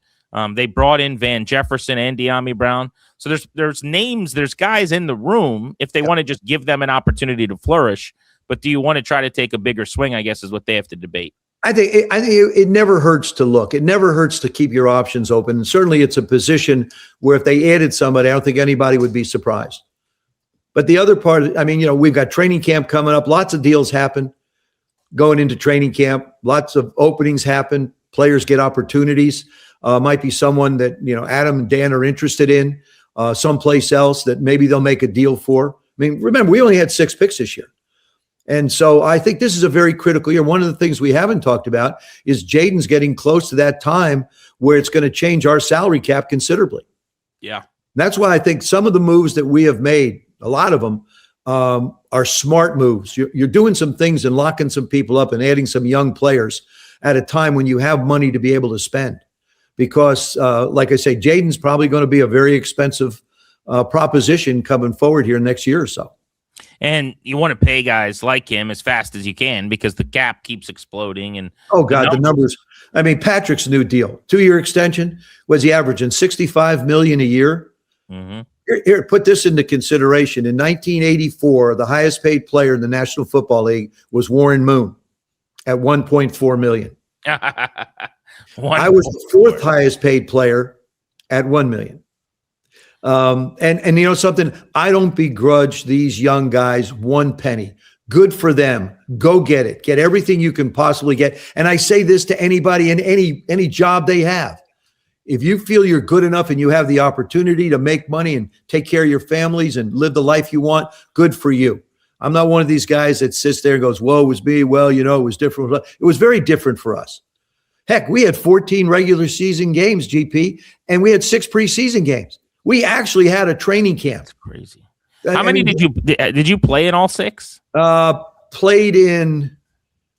They brought in Van Jefferson and De'Ami Brown. So there's names, there's guys in the room if they want to just give them an opportunity to flourish. But do you want to try to take a bigger swing, I guess, is what they have to debate. I think it never hurts to look. It never hurts to keep your options open. And certainly it's a position where if they added somebody, I don't think anybody would be surprised. But the other part, we've got training camp coming up. Lots of deals happen. going into training camp. Lots of openings happen. Players get opportunities. Might be someone that, Adam and Dan are interested in someplace else that maybe they'll make a deal for. I mean, remember, we only had 6 picks this year. And so I think this is a very critical year. One of the things we haven't talked about is Jayden's getting close to that time where it's going to change our salary cap considerably. Yeah. That's why I think some of the moves that we have made, a lot of them, are smart moves. You're doing some things and locking some people up and adding some young players at a time when you have money to be able to spend. Because, like I say, Jayden's probably going to be a very expensive proposition coming forward here next year or so. And you want to pay guys like him as fast as you can because the cap keeps exploding. And oh God, the numbers. I mean, Patrick's new deal, 2-year extension, was he averaging $65 million a year? Mm-hmm. Here, put this into consideration. In 1984, the highest paid player in the National Football League was Warren Moon at $1.4 million. I was the 4th highest paid player at $1 million. And you know something, I don't begrudge these young guys one penny. Good for them. Go get it. Get everything you can possibly get. And I say this to anybody in any job they have. If you feel you're good enough and you have the opportunity to make money and take care of your families and live the life you want, good for you. I'm not one of these guys that sits there and goes, "Whoa, it was me." Well, it was different. It was very different for us. Heck, we had 14 regular season games, GP, and we had 6 preseason games. We actually had a training camp. That's crazy. How many did you play in all 6? Played in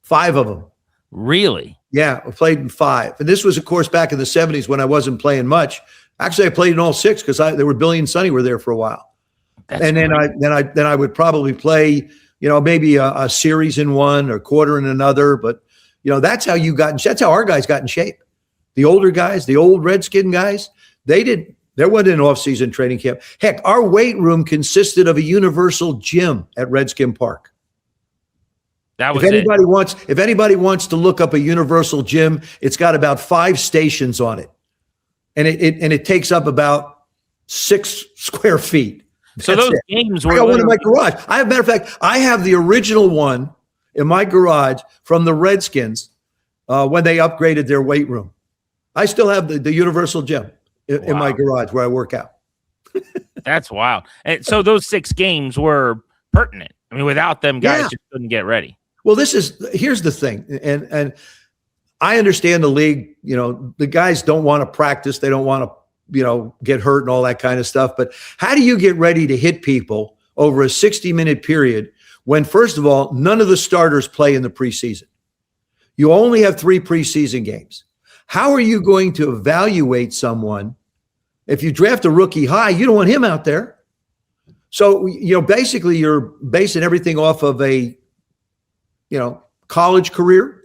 5 of them. Really? Yeah, I played in 5. And this was, of course, back in the 70s when I wasn't playing much. Actually, I played in all 6 because there were Billy and Sonny were there for a while. Then I would probably play, maybe a series in one or quarter in another. But that's how our guys got in shape. The older guys, the old Redskin guys, there wasn't an off-season training camp. Heck, our weight room consisted of a universal gym at Redskin Park. That was if anybody wants to look up a universal gym, it's got about 5 stations on it. And it takes up about 6 square feet. So those games were. I got one in my garage. Matter of fact, I have the original one in my garage from the Redskins when they upgraded their weight room. I still have the universal gym in my garage where I work out. That's wild. And so those 6 games were pertinent. I mean, without them, guys just couldn't get ready. Well, here's the thing, and I understand the league. The guys don't want to practice; they don't want to, get hurt and all that kind of stuff. But how do you get ready to hit people over a 60-minute period when, first of all, none of the starters play in the preseason? You only have 3 preseason games. How are you going to evaluate someone if you draft a rookie high? You don't want him out there. So, basically you're basing everything off of a, college career.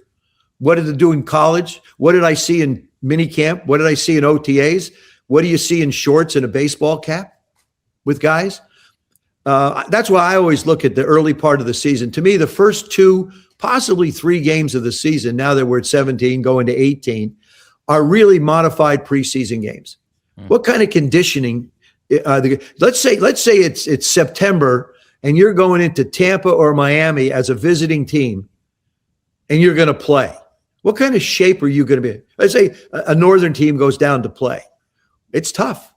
What did they do in college? What did I see in minicamp? What did I see in OTAs? What do you see in shorts and a baseball cap with guys? That's why I always look at the early part of the season. To me, the first 2, possibly 3 games of the season, now that we're at 17, going to 18, are really modified preseason games. What kind of conditioning? Let's say it's September and you're going into Tampa or Miami as a visiting team and you're going to play. What kind of shape are you going to be in? Let's say a northern team goes down to play. It's tough.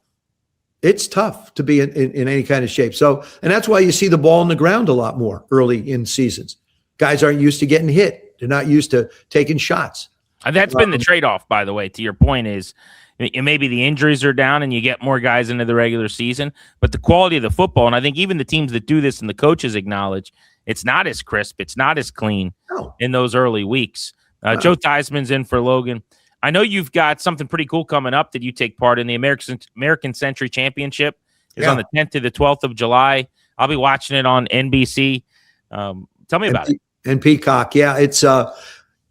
It's tough to be in any kind of shape. So, and that's why you see the ball on the ground a lot more early in seasons. Guys aren't used to getting hit. They're not used to taking shots. That's been the trade-off, by the way, to your point is maybe the injuries are down and you get more guys into the regular season, but the quality of the football, and I think even the teams that do this and the coaches acknowledge, it's not as crisp, it's not as clean in those early weeks. Joe Theismann's in for Logan. I know you've got something pretty cool coming up that you take part in. The American Century Championship is on the 10th to the 12th of July. I'll be watching it on NBC. Tell me about it. And Peacock, it's the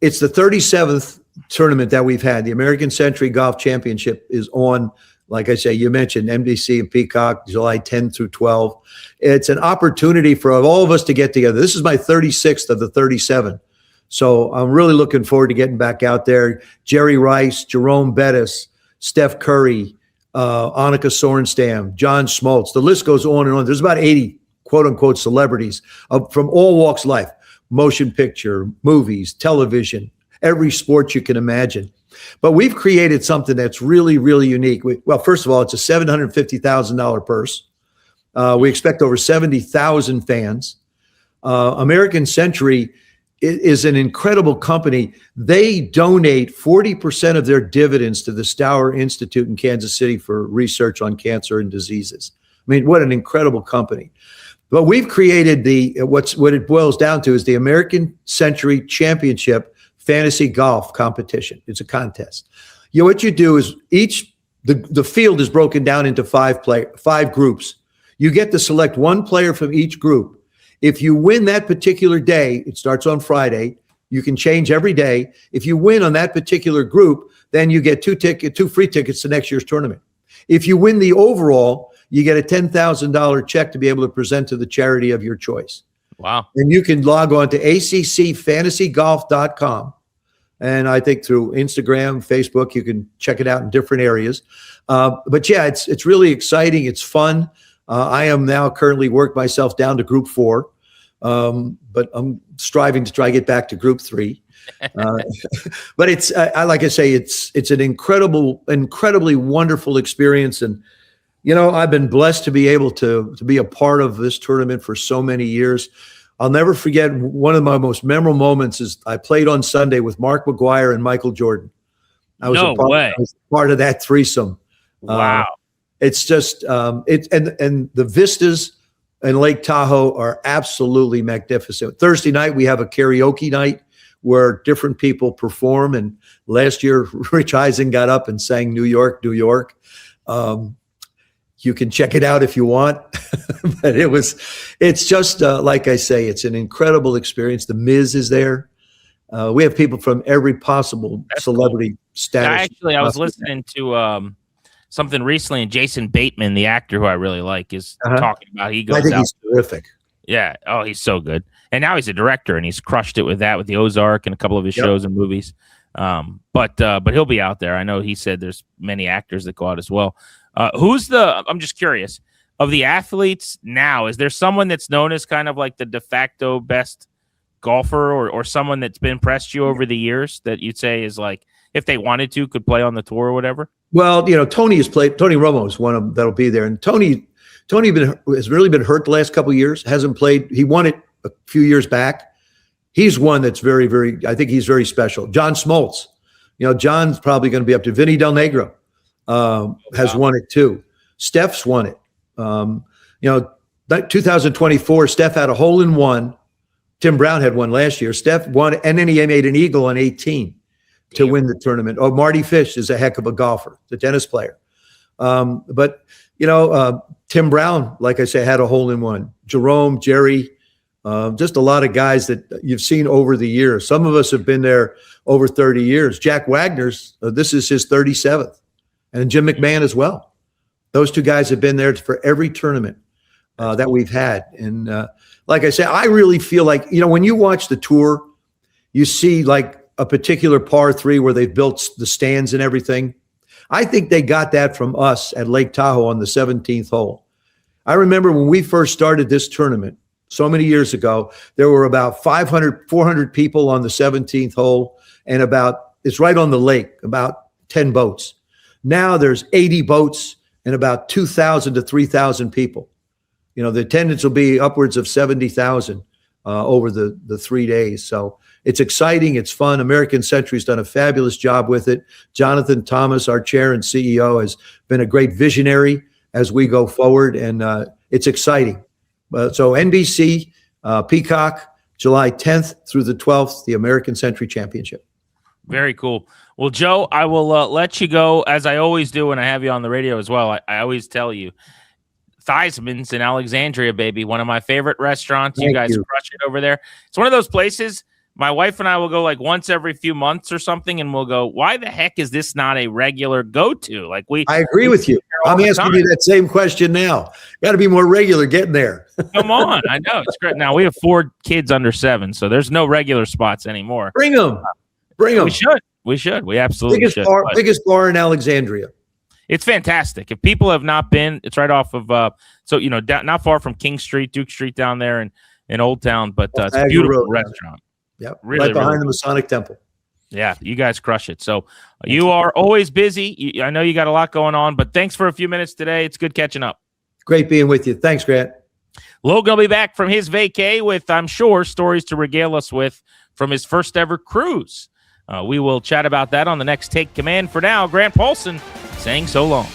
37th tournament that we've had. The American Century Golf Championship is on, like I say, you mentioned NBC and Peacock, July 10 through 12. It's an opportunity for all of us to get together. This is my 36th of the 37. So I'm really looking forward to getting back out there. Jerry Rice, Jerome Bettis, Steph Curry, Annika Sorenstam, John Smoltz. The list goes on and on. There's about 80 quote-unquote celebrities from all walks of life. motion picture, movies, television, every sport you can imagine. But we've created something that's really, really unique. Well, first of all, it's a $750,000 purse. We expect over 70,000 fans. American Century is an incredible company. They donate 40% of their dividends to the Stour Institute in Kansas City for research on cancer and diseases. I mean, what an incredible company. But we've created what it boils down to is the American Century Championship Fantasy Golf Competition. It's a contest. What you do is the field is broken down into five groups. You get to select one player from each group. If you win that particular day, it starts on Friday. You can change every day. If you win on that particular group, then you get two free tickets to next year's tournament. If you win the overall, you get a $10,000 check to be able to present to the charity of your choice. Wow. And you can log on to accfantasygolf.com. And I think through Instagram, Facebook, you can check it out in different areas. But yeah, it's really exciting. It's fun. I am now currently worked myself down to group 4, but I'm striving to try to get back to group 3. But it's like I say, it's an incredibly wonderful experience. And, I've been blessed to be able to be a part of this tournament for so many years. I'll never forget one of my most memorable moments is I played on Sunday with Mark McGuire and Michael Jordan. I was part of that threesome. Wow. It's just and the vistas in Lake Tahoe are absolutely magnificent. Thursday night we have a karaoke night where different people perform. And last year Rich Eisen got up and sang "New York, New York." You can check it out if you want, but it's just like I say, it's an incredible experience. The Miz is there. We have people from every possible celebrity status. I was listening to something recently, and Jason Bateman, the actor who I really like, is talking about. He goes, I think he's terrific. Yeah. Oh, he's so good. And now he's a director, and he's crushed it with the Ozark and a couple of his shows and movies. But he'll be out there. I know he said there's many actors that go out as well. I'm just curious, of the athletes now, is there someone that's known as kind of like the de facto best golfer or someone that's been impressed you over the years that you'd say is like, if they wanted to, could play on the tour or whatever? Well, Tony has played. Tony Romo is one of them that'll be there. And Tony has really been hurt the last couple of years, hasn't played. He won it a few years back. He's one that's very, very, I think he's very special. John Smoltz, John's probably going to be up to. Vinny Del Negro has won it too. Steph's won it. 2024, Steph had a hole in one. Tim Brown had one last year. Steph won, and then he made an eagle on 18 to win the tournament. Oh, Marty Fish is a heck of a golfer, the tennis player. But Tim Brown, like I say, had a hole in one. Jerome, Jerry, just a lot of guys that you've seen over the years. Some of us have been there over 30 years. Jack Wagner's, this is his 37th. And Jim McMahon as well. Those two guys have been there for every tournament that we've had. And like I say, I really feel like, when you watch the tour, you see like a particular par 3 where they've built the stands and everything. I think they got that from us at Lake Tahoe on the 17th hole. I remember when we first started this tournament so many years ago, there were about 400 people on the 17th hole, and it's right on the lake, about 10 boats. Now there's 80 boats and about 2,000 to 3,000 people. The attendance will be upwards of 70,000 over the 3 days. So it's exciting. It's fun. American Century's done a fabulous job with it. Jonathan Thomas, our chair and CEO, has been a great visionary as we go forward, and it's exciting. So NBC, Peacock, July 10th through the 12th, the American Century Championship. Very cool. Well, Joe, I will let you go, as I always do when I have you on the radio as well. I always tell you, Theismann's in Alexandria, baby. One of my favorite restaurants. You guys crush it over there. It's one of those places my wife and I will go like once every few months or something, and we'll go, why the heck is this not a regular go-to? I agree with you. I'm asking you that same question now. Got to be more regular getting there. Come on. I know. It's great. Now, we have 4 kids under 7, so there's no regular spots anymore. Bring them. We should. We absolutely should. Biggest bar in Alexandria. It's fantastic. If people have not been, it's right off of, not far from King Street, Duke Street down there. And in Old Town, but it's a Niagara beautiful Road, restaurant. Yep, Really, right behind really the Masonic Temple. Yeah, you guys crush it. So you are always busy. I know you got a lot going on, but thanks for a few minutes today. It's good catching up. Great being with you. Thanks, Grant. Logan will be back from his vacay with, I'm sure, stories to regale us with from his first ever cruise. We will chat about that on the next Take Command. For now, Grant Paulsen saying so long.